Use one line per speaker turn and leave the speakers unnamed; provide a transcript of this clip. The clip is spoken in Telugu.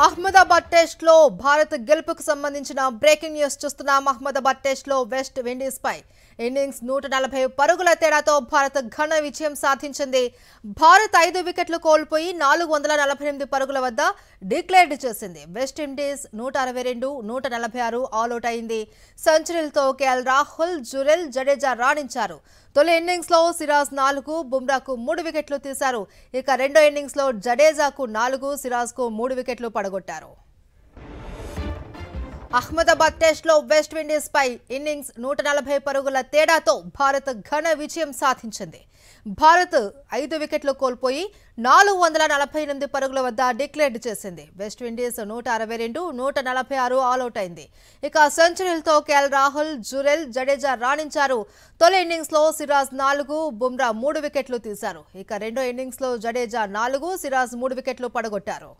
అహ్మదాబాద్ టెస్ట్ లో భారత్ గెలుపుకు సంబంధించిన బ్రేకింగ్ న్యూస్ చూస్తున్నాం. అహ్మదాబాద్ టెస్ట్ లో వెస్ట్ ఇండీస్ పై ఇన్నింగ్స్ 140 పరుగుల తేడాతో భారత్ ఘన విజయం సాధించింది. భారత్ 5 వికెట్లు కోల్పోయి 448 పరుగుల వద్ద డిక్లేర్ చేసింది. వెస్ట్ ఇండీస్ 162, 146 ఆల్అౌట్ అయింది. సెంచరీలతో కేఎల్ రాహుల్, జురెల్, జడేజా రాణించారు. తొలి ఇన్నింగ్స్ లో సిరాజ్ 4, బుమ్రాకు 3 వికెట్లు తీశారు. ఇక రెండో ఇన్నింగ్స్ లో జడేజాకు 4, సిరాజ్ కు 3 వికెట్లు పడగొట్టారు. అహ్మదాబాద్ టెస్ట్ లో వెస్ట్ ఇండీస్ పై ఇన్నింగ్స్ 140 పరుగుల తేడాతో భారత్ ఘన విజయం సాధించింది. భారత్ 5 వికెట్లు కోల్పోయి 448 పరుగుల వద్ద డిక్లేర్ చేసింది. వెస్ట్ ఇండీస్ 162, 146 ఆల్అౌట్ అయింది. ఇక సెంచరీలతో కేఎల్ రాహుల్, జురెల్, జడేజా రాణించారు. తొలి ఇన్నింగ్స్ లో సిరాజ్ 4, బుమ్రా 3 వికెట్లు తీశారు. ఇక రెండో ఇన్నింగ్స్ లో జడేజా 4, సిరాజ్ 3 వికెట్లు పడగొట్టారు.